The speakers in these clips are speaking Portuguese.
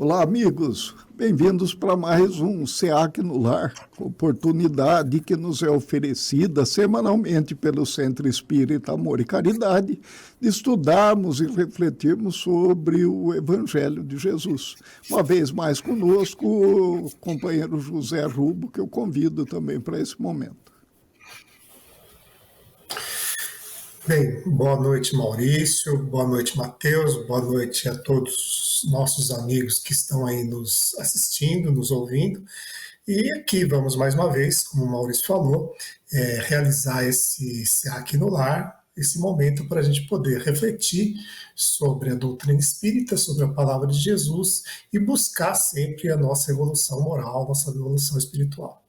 Olá, amigos. Bem-vindos para mais um SEAC no Lar, oportunidade que nos é oferecida semanalmente pelo Centro Espírita Amor e Caridade de estudarmos e refletirmos sobre o Evangelho de Jesus. Uma vez mais conosco, o companheiro José Rubo, que eu convido também para esse momento. Bem, boa noite, Maurício, boa noite, Matheus, boa noite a todos os nossos amigos que estão aí nos assistindo, nos ouvindo. E aqui vamos mais uma vez, como o Maurício falou, realizar esse SEAC no Lar, esse momento para a gente poder refletir sobre a doutrina espírita, sobre a palavra de Jesus e buscar sempre a nossa evolução moral, nossa evolução espiritual.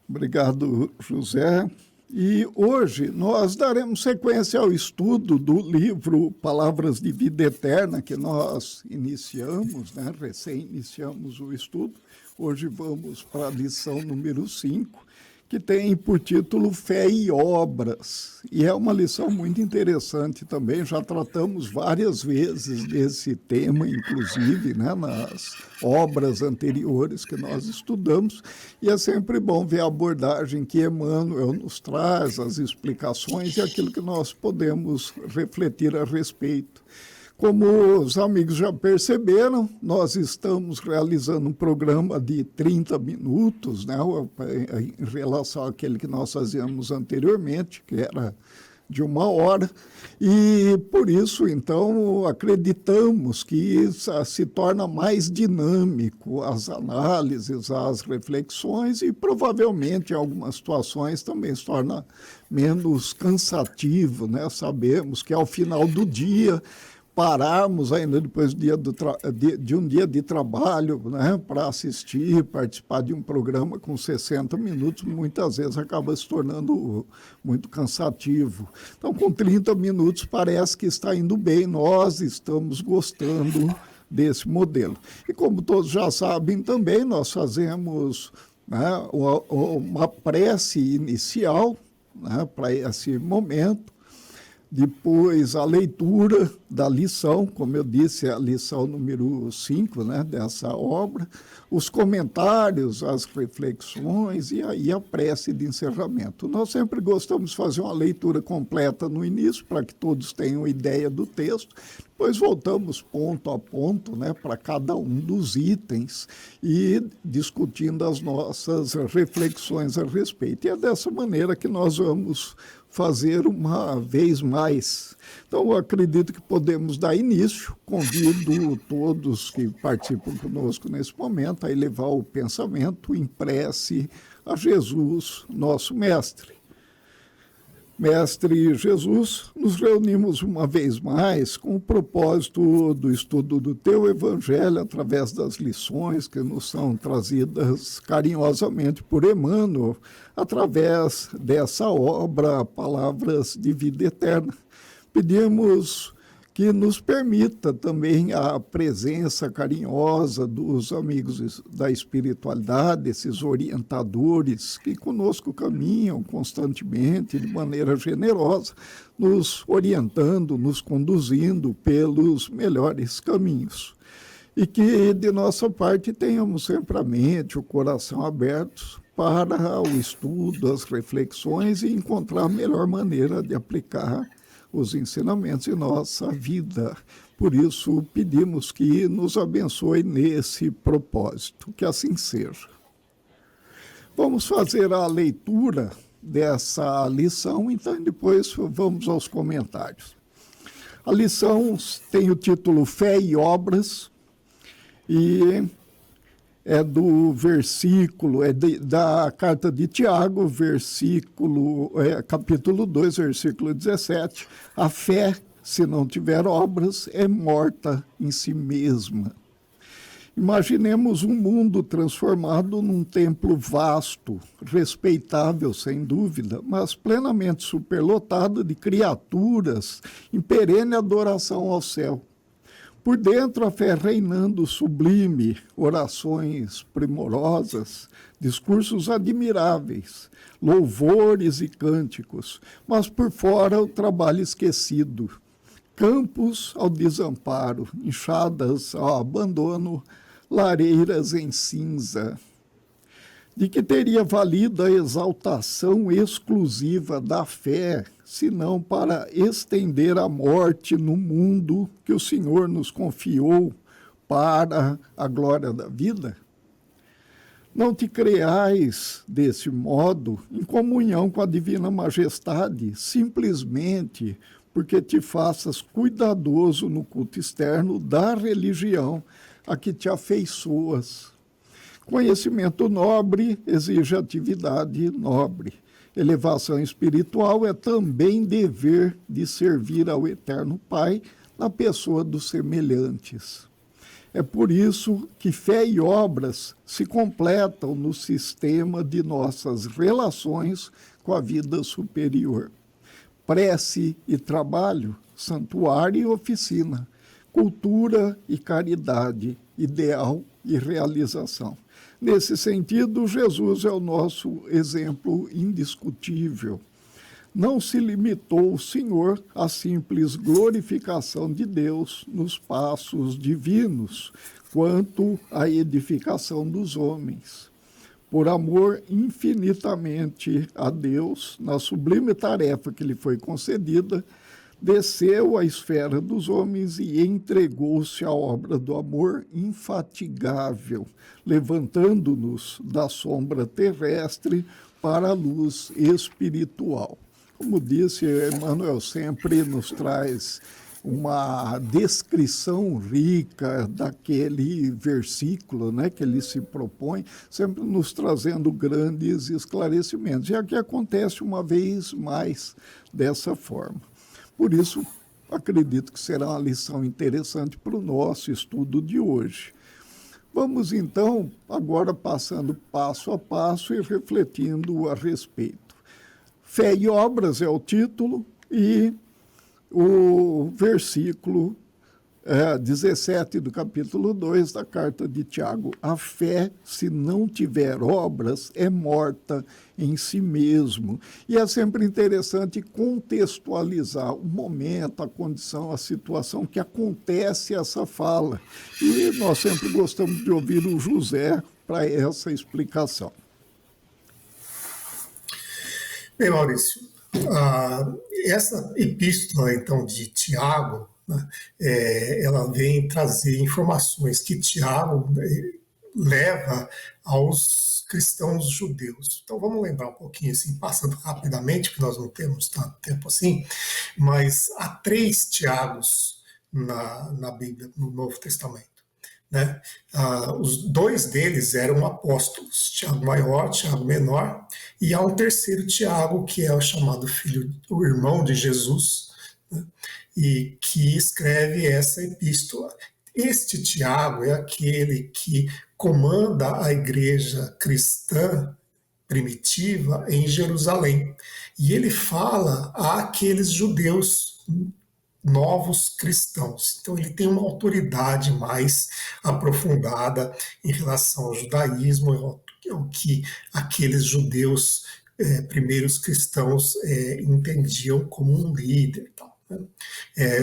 Obrigado, José. E hoje nós daremos sequência ao estudo do livro Palavras de Vida Eterna, que nós iniciamos, recém-iniciamos o estudo. Hoje vamos para a lição número 5, que tem por título Fé e Obras. E é uma lição muito interessante também, já tratamos várias vezes desse tema, inclusive, nas obras anteriores que nós estudamos, e é sempre bom ver a abordagem que Emmanuel nos traz, as explicações e aquilo que nós podemos refletir a respeito. Como os amigos já perceberam, nós estamos realizando um programa de 30 minutos, em relação àquele que nós fazíamos anteriormente, que era de 1 hora, e por isso, então, acreditamos que se torna mais dinâmico as análises, as reflexões, e provavelmente, em algumas situações, também se torna menos cansativo, Sabemos que ao final do dia pararmos ainda depois de um dia de trabalho, para assistir, participar de um programa com 60 minutos, muitas vezes acaba se tornando muito cansativo. Então, com 30 minutos parece que está indo bem, nós estamos gostando desse modelo. E como todos já sabem também, nós fazemos uma prece inicial para esse momento. Depois, a leitura da lição, como eu disse, é a lição número 5 dessa obra, os comentários, as reflexões e aí a prece de encerramento. Nós sempre gostamos de fazer uma leitura completa no início, para que todos tenham ideia do texto, depois voltamos ponto a ponto para cada um dos itens e discutindo as nossas reflexões a respeito. E é dessa maneira que nós vamos fazer uma vez mais. Então, eu acredito que podemos dar início. Convido todos que participam conosco nesse momento a elevar o pensamento em prece a Jesus, nosso Mestre. Mestre Jesus, nos reunimos uma vez mais com o propósito do estudo do Teu Evangelho através das lições que nos são trazidas carinhosamente por Emmanuel, através dessa obra Palavras de Vida Eterna. Pedimos que nos permita também a presença carinhosa dos amigos da espiritualidade, esses orientadores que conosco caminham constantemente, de maneira generosa, nos orientando, nos conduzindo pelos melhores caminhos. E que, de nossa parte, tenhamos sempre a mente, o coração abertos para o estudo, as reflexões e encontrar a melhor maneira de aplicar os ensinamentos em nossa vida. Por isso, pedimos que nos abençoe nesse propósito, que assim seja. Vamos fazer a leitura dessa lição, então depois vamos aos comentários. A lição tem o título Fé e Obras, e é do versículo, da carta de Tiago, capítulo 2, versículo 17. A fé, se não tiver obras, é morta em si mesma. Imaginemos um mundo transformado num templo vasto, respeitável sem dúvida, mas plenamente superlotado de criaturas em perene adoração ao céu. Por dentro, a fé reinando sublime, orações primorosas, discursos admiráveis, louvores e cânticos, mas por fora o trabalho esquecido, campos ao desamparo, enxadas ao abandono, lareiras em cinza. De que teria valido a exaltação exclusiva da fé, senão para estender a morte no mundo que o Senhor nos confiou para a glória da vida? Não te creais, desse modo, em comunhão com a divina majestade, simplesmente porque te faças cuidadoso no culto externo da religião a que te afeiçoas. Conhecimento nobre exige atividade nobre. Elevação espiritual é também dever de servir ao Eterno Pai na pessoa dos semelhantes. É por isso que fé e obras se completam no sistema de nossas relações com a vida superior. Prece e trabalho, santuário e oficina, cultura e caridade, ideal e realização. Nesse sentido, Jesus é o nosso exemplo indiscutível. Não se limitou o Senhor à simples glorificação de Deus nos passos divinos, quanto à edificação dos homens. Por amor infinitamente a Deus, na sublime tarefa que lhe foi concedida, desceu à esfera dos homens e entregou-se à obra do amor infatigável, levantando-nos da sombra terrestre para a luz espiritual. Como disse, Emmanuel sempre nos traz uma descrição rica daquele versículo, né, que ele se propõe, sempre nos trazendo grandes esclarecimentos. E aqui acontece uma vez mais dessa forma. Por isso, acredito que será uma lição interessante para o nosso estudo de hoje. Vamos, então, agora passando passo a passo e refletindo a respeito. Fé e obras é o título e o versículo 17 do capítulo 2 da carta de Tiago. A fé, se não tiver obras, é morta em si mesmo. E é sempre interessante contextualizar o momento, a condição, a situação que acontece essa fala. E nós sempre gostamos de ouvir o José para essa explicação. Bem, Maurício, essa epístola, então, de Tiago, né, ela vem trazer informações que Tiago leva aos cristãos judeus. Então, vamos lembrar um pouquinho, assim, passando rapidamente, porque nós não temos tanto tempo assim, mas há 3 Tiagos na Bíblia, no Novo Testamento. Né? Os 2 deles eram apóstolos, Tiago maior, Tiago menor, e há um terceiro Tiago, que é o chamado filho, o irmão de Jesus, né? E que escreve essa epístola. Este Tiago é aquele que comanda a igreja cristã primitiva em Jerusalém, e ele fala àqueles judeus novos cristãos. Então ele tem uma autoridade mais aprofundada em relação ao judaísmo, o que aqueles judeus primeiros cristãos entendiam como um líder e tal.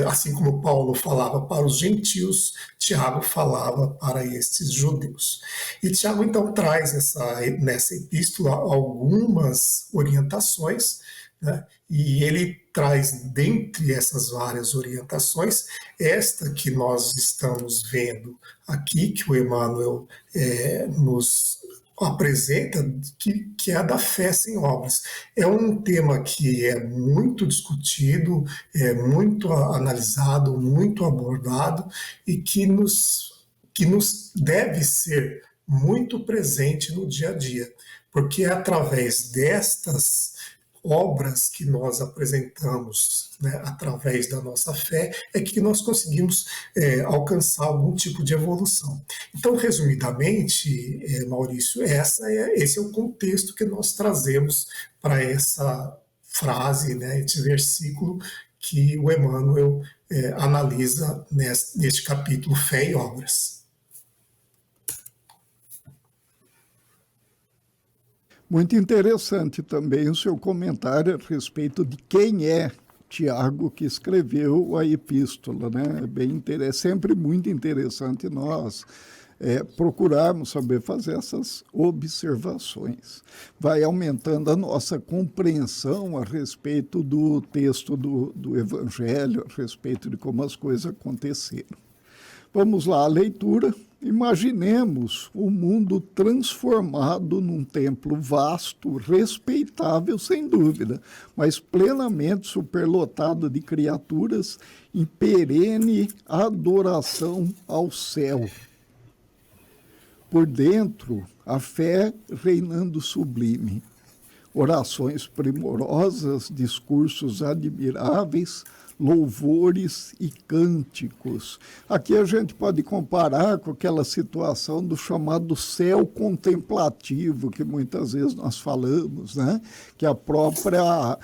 Assim como Paulo falava para os gentios, Tiago falava para estes judeus. E Tiago então traz nessa epístola algumas orientações, né? E ele traz, dentre essas várias orientações, esta que nós estamos vendo aqui, que o Emmanuel nos apresenta, que é a da fé sem obras. É um tema que é muito discutido, é muito analisado, muito abordado e que nos deve ser muito presente no dia a dia, porque é através destas obras que nós apresentamos, né, através da nossa fé, é que nós conseguimos alcançar algum tipo de evolução. Então, resumidamente, Maurício, esse é o contexto que nós trazemos para essa frase, né, esse versículo que o Emmanuel analisa neste capítulo Fé e Obras. Muito interessante também o seu comentário a respeito de quem é Tiago que escreveu a epístola, né? É sempre muito interessante nós procurarmos saber fazer essas observações. Vai aumentando a nossa compreensão a respeito do texto do Evangelho, a respeito de como as coisas aconteceram. Vamos lá, a leitura. Imaginemos o mundo transformado num templo vasto, respeitável, sem dúvida, mas plenamente superlotado de criaturas em perene adoração ao céu. Por dentro, a fé reinando sublime. Orações primorosas, discursos admiráveis, louvores e cânticos. Aqui a gente pode comparar com aquela situação do chamado céu contemplativo, que muitas vezes nós falamos, né? Que a própria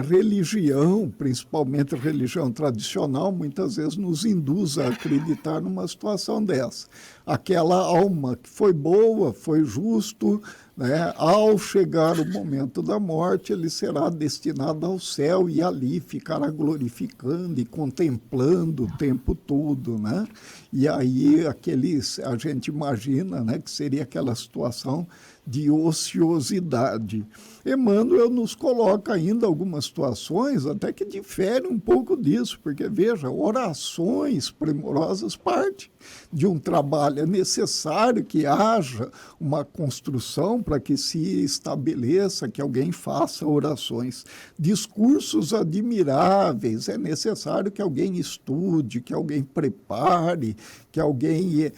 religião, principalmente a religião tradicional, muitas vezes nos induz a acreditar numa situação dessa. Aquela alma que foi boa, foi justo, né? Ao chegar o momento da morte, ele será destinado ao céu e ali ficará glorificando e contemplando o tempo todo, né? E aí a gente imagina, né, que seria aquela situação de ociosidade. Emmanuel nos coloca ainda algumas situações até que diferem um pouco disso, porque, veja, orações primorosas parte de um trabalho. É necessário que haja uma construção para que se estabeleça, que alguém faça orações. Discursos admiráveis, é necessário que alguém estude, que alguém prepare, que alguém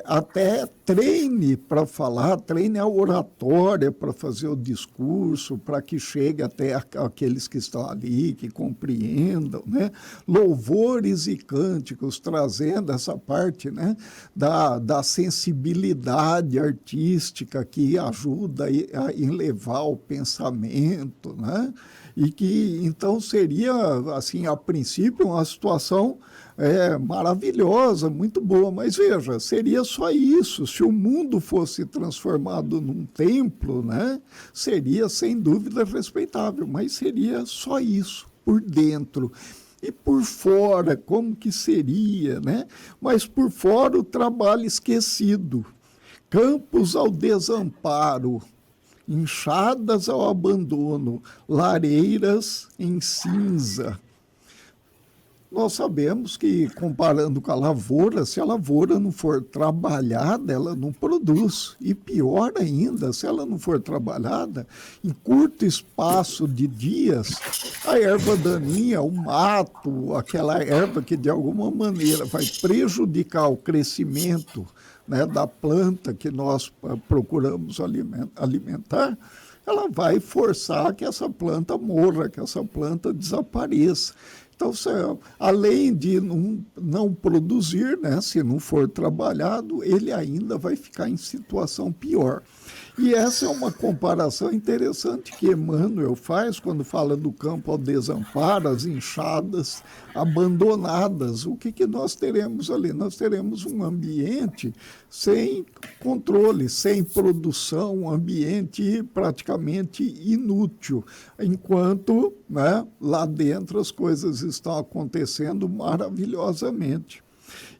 até treine para falar, treine a oratória para fazer o discurso, para que chegue até aqueles que estão ali, que compreendam, né? Louvores e cânticos, trazendo essa parte, né, da sensibilidade artística que ajuda a elevar o pensamento, né? E que, então, seria, assim, a princípio, uma situação maravilhosa, muito boa, mas veja, seria só isso. Se o mundo fosse transformado num templo, né, seria sem dúvida respeitável, mas seria só isso, por dentro. E por fora, como que seria, né? Mas por fora o trabalho esquecido, campos ao desamparo, enxadas ao abandono, lareiras em cinza. Nós sabemos que, comparando com a lavoura, se a lavoura não for trabalhada, ela não produz. E pior ainda, se ela não for trabalhada, em curto espaço de dias, a erva daninha, o mato, aquela erva que de alguma maneira vai prejudicar o crescimento, né, da planta que nós procuramos alimentar, ela vai forçar que essa planta morra, que essa planta desapareça. Então, além de não produzir, né, se não for trabalhado, ele ainda vai ficar em situação pior. E essa é uma comparação interessante que Emmanuel faz quando fala do campo ao desamparo, as enxadas abandonadas. O que nós teremos ali? Nós teremos um ambiente sem controle, sem produção, um ambiente praticamente inútil, enquanto, né, lá dentro as coisas estão acontecendo maravilhosamente.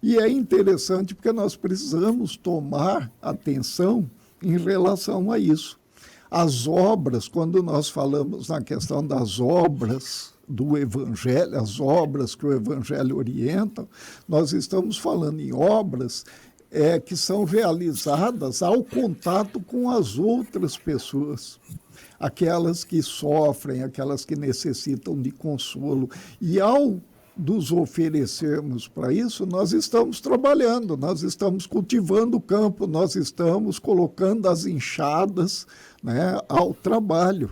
E é interessante porque nós precisamos tomar atenção em relação a isso. As obras, quando nós falamos na questão das obras do Evangelho, as obras que o Evangelho orienta, nós estamos falando em obras que são realizadas ao contato com as outras pessoas, aquelas que sofrem, aquelas que necessitam de consolo. E ao nos oferecermos para isso, nós estamos trabalhando, nós estamos cultivando o campo, nós estamos colocando as enxadas, né, ao trabalho.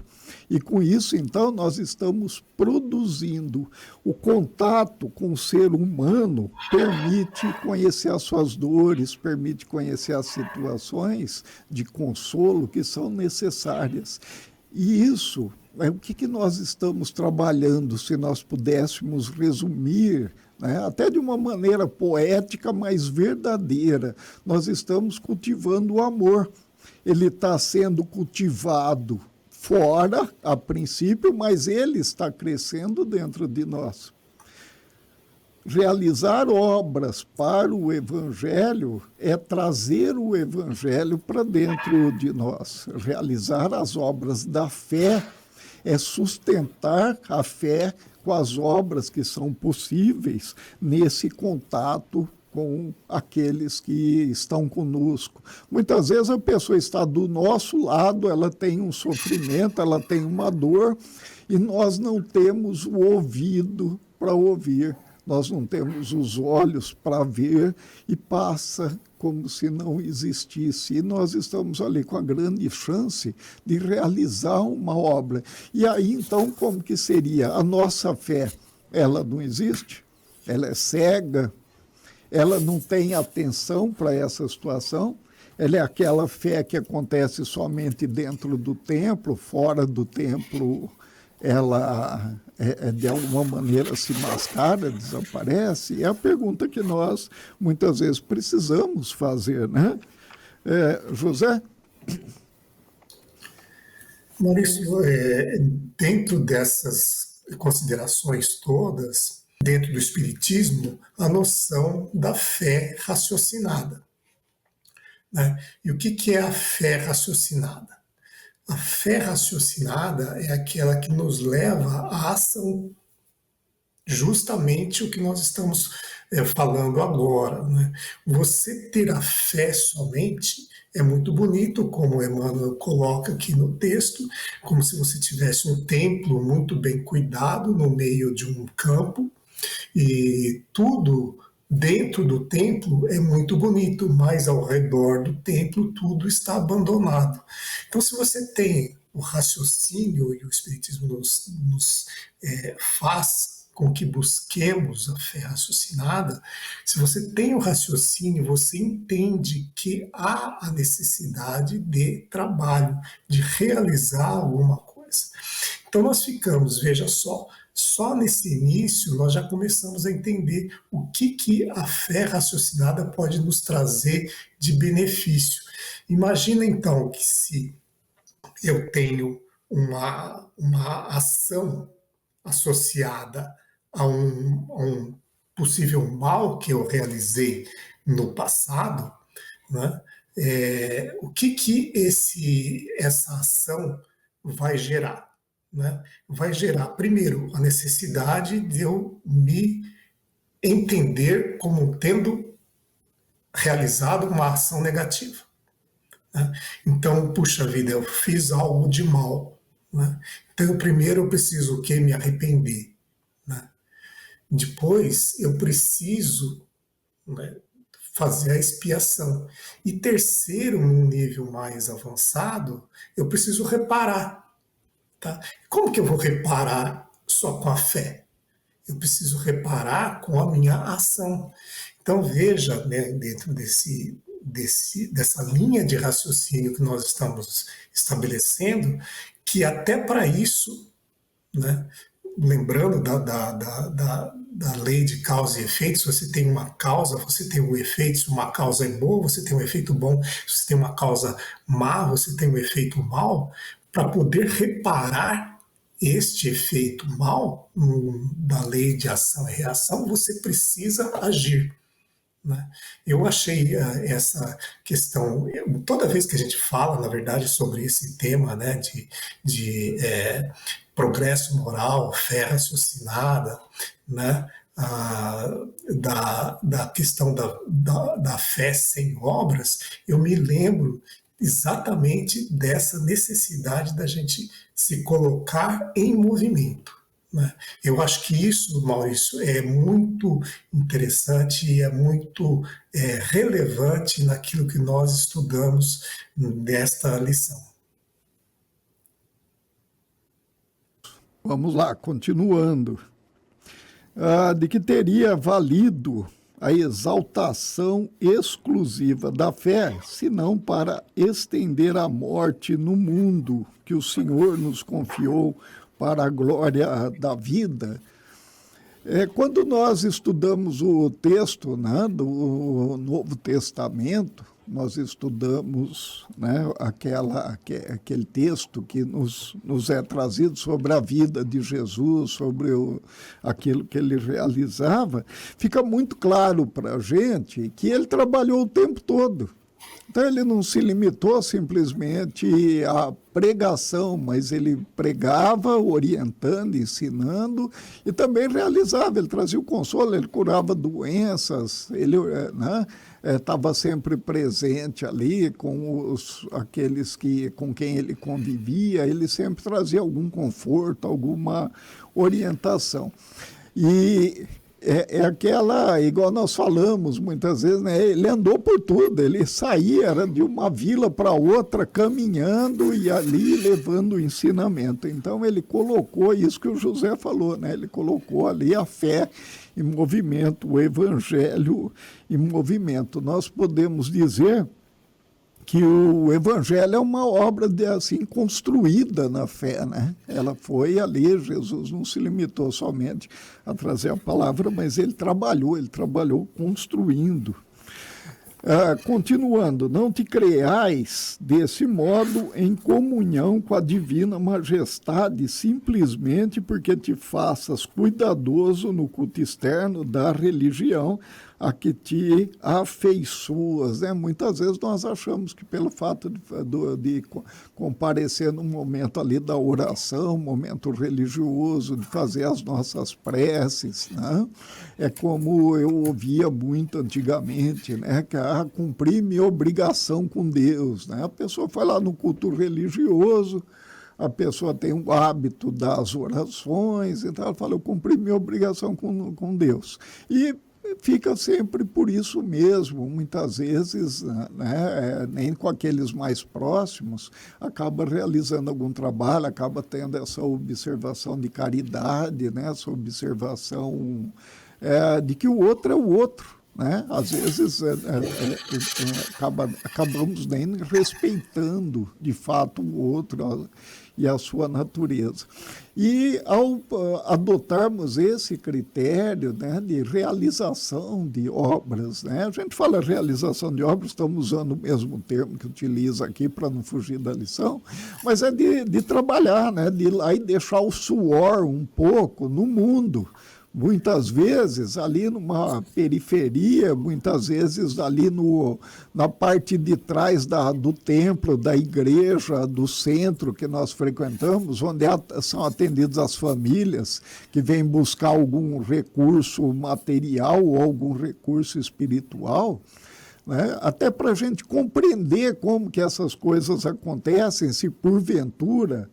E com isso, então, nós estamos produzindo. O contato com o ser humano permite conhecer as suas dores, permite conhecer as situações de consolo que são necessárias. E isso o que nós estamos trabalhando, se nós pudéssemos resumir, né, até de uma maneira poética, mas verdadeira. Nós estamos cultivando o amor. Ele está sendo cultivado fora, a princípio, mas ele está crescendo dentro de nós. Realizar obras para o Evangelho é trazer o Evangelho para dentro de nós. Realizar as obras da fé é sustentar a fé com as obras que são possíveis nesse contato com aqueles que estão conosco. Muitas vezes a pessoa está do nosso lado, ela tem um sofrimento, ela tem uma dor, e nós não temos o ouvido para ouvir, nós não temos os olhos para ver, e passa como se não existisse. E nós estamos ali com a grande chance de realizar uma obra. E aí, então, como que seria? A nossa fé, ela não existe? Ela é cega? Ela não tem atenção para essa situação? Ela é aquela fé que acontece somente dentro do templo, fora do templo ela de alguma maneira se mascara, desaparece? É a pergunta que nós muitas vezes precisamos fazer, né? José? Maurício, dentro dessas considerações todas, dentro do Espiritismo, a noção da fé raciocinada, né? E o que é a fé raciocinada? A fé raciocinada é aquela que nos leva à ação, justamente o que nós estamos falando agora, né? Você ter a fé somente é muito bonito, como Emmanuel coloca aqui no texto, como se você tivesse um templo muito bem cuidado no meio de um campo, e tudo dentro do templo é muito bonito, mas ao redor do templo tudo está abandonado. Então, se você tem o raciocínio, e o Espiritismo nos faz com que busquemos a fé raciocinada, se você tem o raciocínio, você entende que há a necessidade de trabalho, de realizar alguma coisa. Então nós ficamos, veja só nesse início nós já começamos a entender o que a fé raciocinada pode nos trazer de benefício. Imagina então que se eu tenho uma ação associada a um possível mal que eu realizei no passado, né? O que essa ação vai gerar? Né? Vai gerar, primeiro, a necessidade de eu me entender como tendo realizado uma ação negativa. Né? Então, puxa vida, eu fiz algo de mal. Né? Então, primeiro eu preciso o quê? Me arrepender. Né? Depois, eu preciso, né, fazer a expiação. E terceiro, num nível mais avançado, eu preciso reparar. Tá? Como que eu vou reparar só com a fé? Eu preciso reparar com a minha ação. Então veja, né, dentro dessa linha de raciocínio que nós estamos estabelecendo, que até para isso, né, lembrando da lei de causa e efeito, se você tem uma causa, você tem um efeito. Se uma causa é boa, você tem um efeito bom. Se você tem uma causa má, você tem um efeito mau. Para poder reparar este efeito mal da lei de ação e reação, você precisa agir. Né? Eu achei essa questão, toda vez que a gente fala, na verdade, sobre esse tema, né, de progresso moral, fé raciocinada, né, da questão da fé sem obras, eu me lembro exatamente dessa necessidade da gente se colocar em movimento. Né? Eu acho que isso, Maurício, é muito interessante e é muito relevante naquilo que nós estudamos nesta lição. Vamos lá, continuando. De que teria valido a exaltação exclusiva da fé, senão para estender a morte no mundo que o Senhor nos confiou para a glória da vida. Quando nós estudamos o texto, né, do Novo Testamento, nós estudamos, né, aquele texto que nos é trazido sobre a vida de Jesus, sobre aquilo que ele realizava, fica muito claro para a gente que ele trabalhou o tempo todo. Então, ele não se limitou simplesmente à pregação, mas ele pregava, orientando, ensinando, e também realizava. Ele trazia o consolo, ele curava doenças, ele estava sempre presente ali com aqueles com quem ele convivia, ele sempre trazia algum conforto, alguma orientação. E é aquela, igual nós falamos muitas vezes, né? Ele andou por tudo, ele saía era de uma vila para outra, caminhando e ali levando o ensinamento. Então ele colocou isso que o José falou, né? Ele colocou ali a fé em movimento, o evangelho em movimento. Nós podemos dizer que o evangelho é uma obra assim construída na fé, né? Ela foi ali, Jesus não se limitou somente a trazer a palavra, mas ele trabalhou construindo. Continuando, não te creais desse modo em comunhão com a divina majestade, simplesmente porque te faças cuidadoso no culto externo da religião a que te afeiçoas, né? Muitas vezes nós achamos que pelo fato de comparecer no momento ali da oração, momento religioso, de fazer as nossas preces, né? É como eu ouvia muito antigamente, né? Que cumprir minha obrigação com Deus, né? A pessoa foi lá no culto religioso, a pessoa tem o hábito das orações, então ela fala, eu cumpri minha obrigação com Deus. E fica sempre por isso mesmo, muitas vezes, né, nem com aqueles mais próximos, acaba realizando algum trabalho, acaba tendo essa observação de caridade, né, essa observação de que o outro é o outro. Né? Às vezes acabamos nem respeitando de fato o outro e a sua natureza. E ao adotarmos esse critério, né, de realização de obras, né, a gente fala realização de obras, estamos usando o mesmo termo que utiliza aqui para não fugir da lição, mas é de trabalhar, né, de ir lá e deixar o suor um pouco no mundo. Muitas vezes ali numa periferia, muitas vezes ali na parte de trás do templo, da igreja, do centro que nós frequentamos, onde são atendidas as famílias que vêm buscar algum recurso material ou algum recurso espiritual, né? Até para a gente compreender como que essas coisas acontecem, se porventura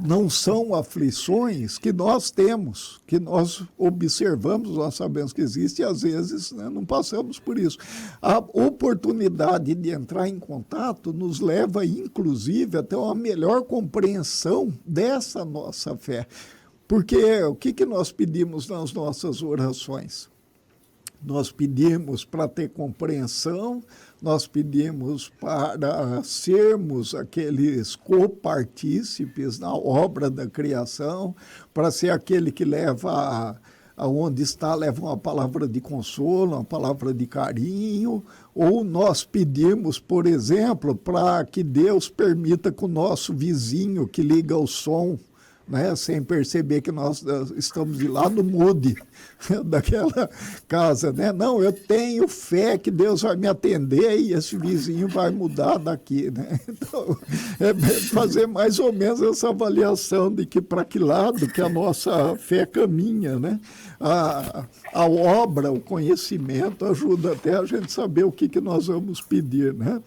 não são aflições que nós temos, que nós observamos, nós sabemos que existe e às vezes, né, não passamos por isso. A oportunidade de entrar em contato nos leva, inclusive, até uma melhor compreensão dessa nossa fé. Porque o que nós pedimos nas nossas orações? Nós pedimos para ter compreensão, nós pedimos para sermos aqueles copartícipes na obra da criação, para ser aquele que leva aonde está, leva uma palavra de consolo, uma palavra de carinho, ou nós pedimos, por exemplo, para que Deus permita que o nosso vizinho que liga o som, né, sem perceber que nós estamos de lá no mude daquela casa, né? Não, eu tenho fé que Deus vai me atender e esse vizinho vai mudar daqui, né? Então, é fazer mais ou menos essa avaliação de que para que lado que a nossa fé caminha, né? A obra, o conhecimento ajuda até a gente saber o que nós vamos pedir, né?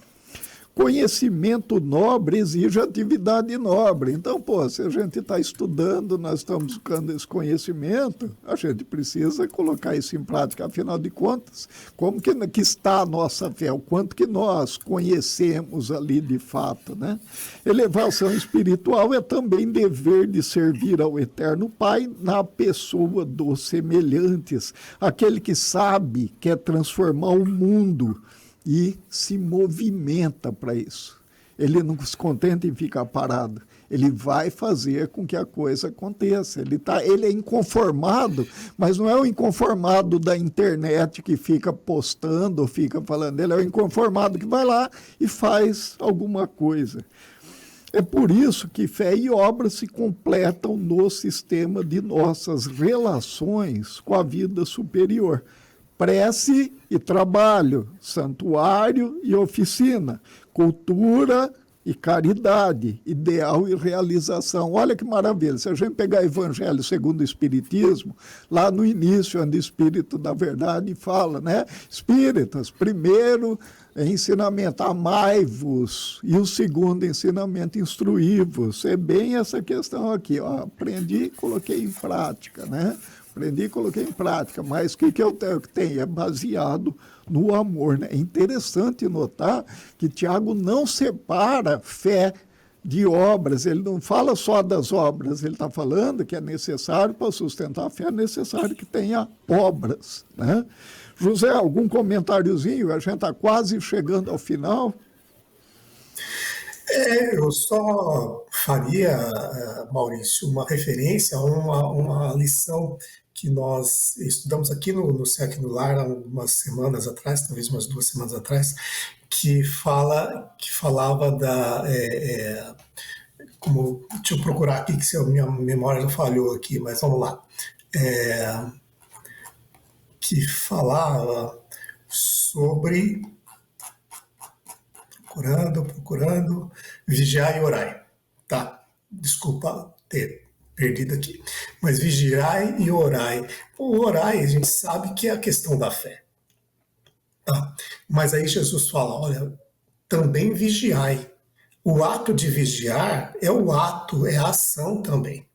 Conhecimento nobre exige atividade nobre. Então, se a gente está estudando, nós estamos buscando esse conhecimento, a gente precisa colocar isso em prática. Afinal de contas, como que está a nossa fé? O quanto que nós conhecemos ali de fato, né? Elevação espiritual é também dever de servir ao Eterno Pai na pessoa dos semelhantes. Aquele que sabe, quer transformar o mundo e se movimenta para isso. ele não se contenta em ficar parado. Ele vai fazer com que a coisa aconteça. Ele é inconformado, mas não é o inconformado da internet que fica postando, fica falando. Ele é o inconformado que vai lá e faz alguma coisa. É por isso que fé e obra se completam no sistema de nossas relações com a vida superior. Prece e trabalho, santuário e oficina, cultura e caridade, ideal e realização. Olha que maravilha, se a gente pegar Evangelho segundo o Espiritismo, lá no início, onde o Espírito da Verdade fala, né? Espíritas, primeiro ensinamento, amai-vos, e o segundo ensinamento, instruí-vos. É bem essa questão aqui, ó, aprendi e coloquei em prática, né? Aprendi e coloquei em prática, mas o que eu tenho? É baseado no amor, né? É interessante notar que Tiago não separa fé de obras, ele não fala só das obras, ele está falando que é necessário para sustentar a fé, é necessário que tenha obras, né? José, algum comentáriozinho? A gente está quase chegando ao final. Eu só faria, Maurício, uma referência a uma lição que nós estudamos aqui no SEC no Lar há umas semanas atrás, talvez umas 2 semanas atrás, que falava como, deixa eu procurar aqui, que se a minha memória já falhou aqui, mas vamos lá. Que falava sobre procurando, vigiai e orai. Tá, desculpa ter perdido aqui. Mas vigiai e orai. O orai, a gente sabe que é a questão da fé. Tá? Mas aí Jesus fala, olha, também vigiai. O ato de vigiar é a ação também.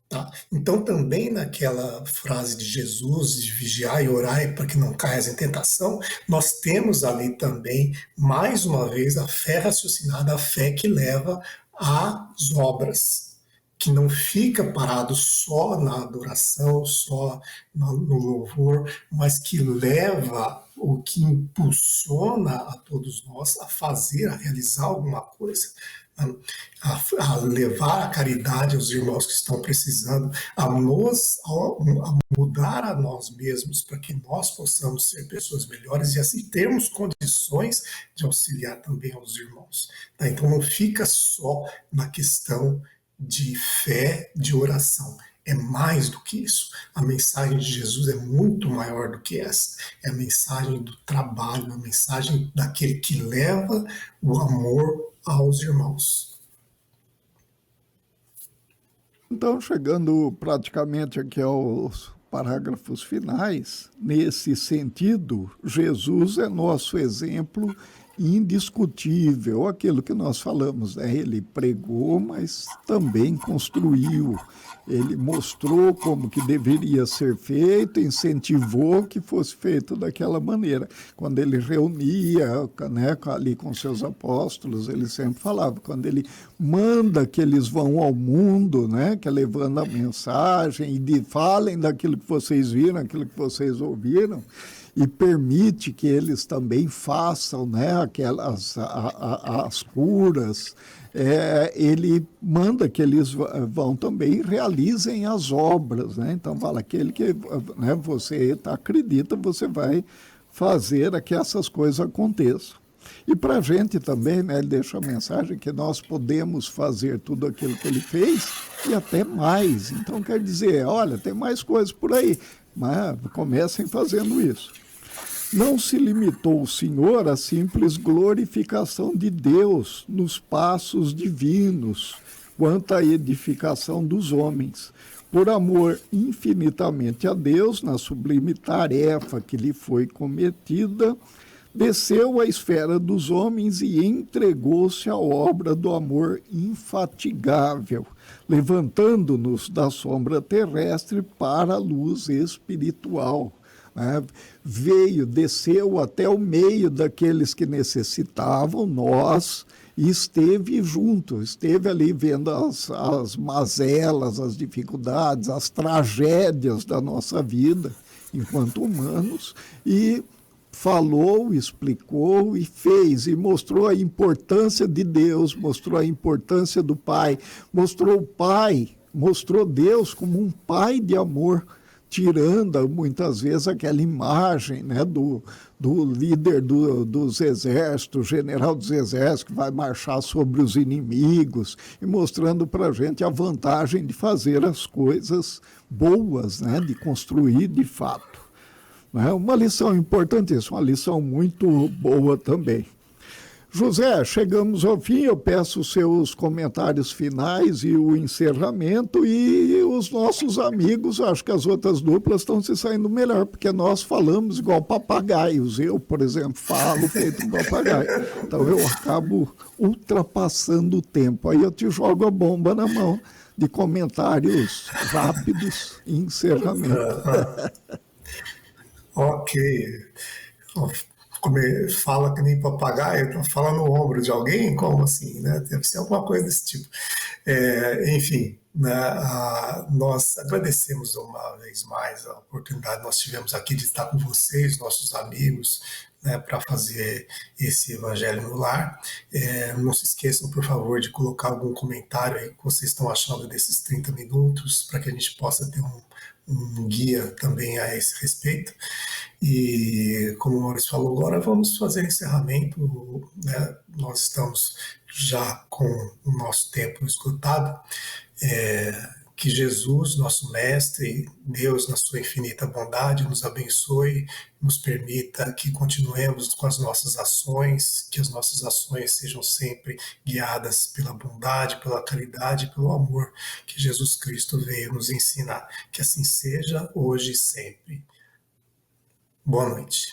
Tá? Então, também naquela frase de Jesus, de vigiar e orar para que não caias em tentação, nós temos ali também, mais uma vez, a fé raciocinada, a fé que leva às obras, que não fica parado só na adoração, só no louvor, mas que leva, o que impulsiona a todos nós a fazer, a realizar alguma coisa. A levar a caridade aos irmãos que estão precisando, a mudar a nós mesmos para que nós possamos ser pessoas melhores e assim termos condições de auxiliar também aos irmãos. Tá? Então não fica só na questão de fé, de oração. É mais do que isso. A mensagem de Jesus é muito maior do que essa. É a mensagem do trabalho, a mensagem daquele que leva o amor aos irmãos. Então, chegando praticamente aqui aos parágrafos finais, nesse sentido, Jesus é nosso exemplo indiscutível, aquilo que nós falamos, né? Ele pregou, mas também construiu. Ele mostrou como que deveria ser feito, incentivou que fosse feito daquela maneira. Quando ele reunia, né, ali com seus apóstolos, ele sempre falava, quando ele manda que eles vão ao mundo, né, que é levando a mensagem, e falem daquilo que vocês viram, aquilo que vocês ouviram, e permite que eles também façam, né, as curas, ele manda que eles vão também e realizem as obras, né? Então fala, aquele que, né, você acredita, você vai fazer que essas coisas aconteçam. E para a gente também, né, ele deixa a mensagem que nós podemos fazer tudo aquilo que ele fez e até mais. Então quer dizer, olha, tem mais coisas por aí, mas comecem fazendo isso. Não se limitou o Senhor à simples glorificação de Deus nos passos divinos, quanto à edificação dos homens. Por amor infinitamente a Deus, na sublime tarefa que lhe foi cometida, desceu à esfera dos homens e entregou-se à obra do amor infatigável, levantando-nos da sombra terrestre para a luz espiritual. Desceu até o meio daqueles que necessitavam, nós, e esteve junto, esteve ali vendo as mazelas, as dificuldades, as tragédias da nossa vida enquanto humanos, e falou, explicou e fez, e mostrou a importância de Deus, mostrou a importância do Pai, mostrou o Pai, mostrou Deus como um Pai de amor, tirando muitas vezes aquela imagem, né, do líder dos exércitos, general dos exércitos, que vai marchar sobre os inimigos, e mostrando para a gente a vantagem de fazer as coisas boas, né, de construir de fato. É uma lição importantíssima, uma lição muito boa também. José, chegamos ao fim, eu peço os seus comentários finais e o encerramento, e os nossos amigos, acho que as outras duplas estão se saindo melhor, porque nós falamos igual papagaios. Eu, por exemplo, falo feito um papagaio. Então eu acabo ultrapassando o tempo. Aí eu te jogo a bomba na mão de comentários rápidos e encerramento. Ok. Fala que nem papagaio, fala no ombro de alguém? Como assim? Né? Deve ser alguma coisa desse tipo. Enfim, né, nós agradecemos uma vez mais a oportunidade que nós tivemos aqui de estar com vocês, nossos amigos, né, para fazer esse Evangelho no Lar. Não se esqueçam, por favor, de colocar algum comentário aí que vocês estão achando desses 30 minutos, para que a gente possa ter um guia também a esse respeito. E, como o Maurício falou agora, vamos fazer encerramento, né? Nós estamos já com o nosso tempo esgotado. Que Jesus, nosso Mestre, Deus, na sua infinita bondade, nos abençoe, nos permita que continuemos com as nossas ações, que as nossas ações sejam sempre guiadas pela bondade, pela caridade, pelo amor que Jesus Cristo veio nos ensinar. Que assim seja, hoje e sempre. Boa noite.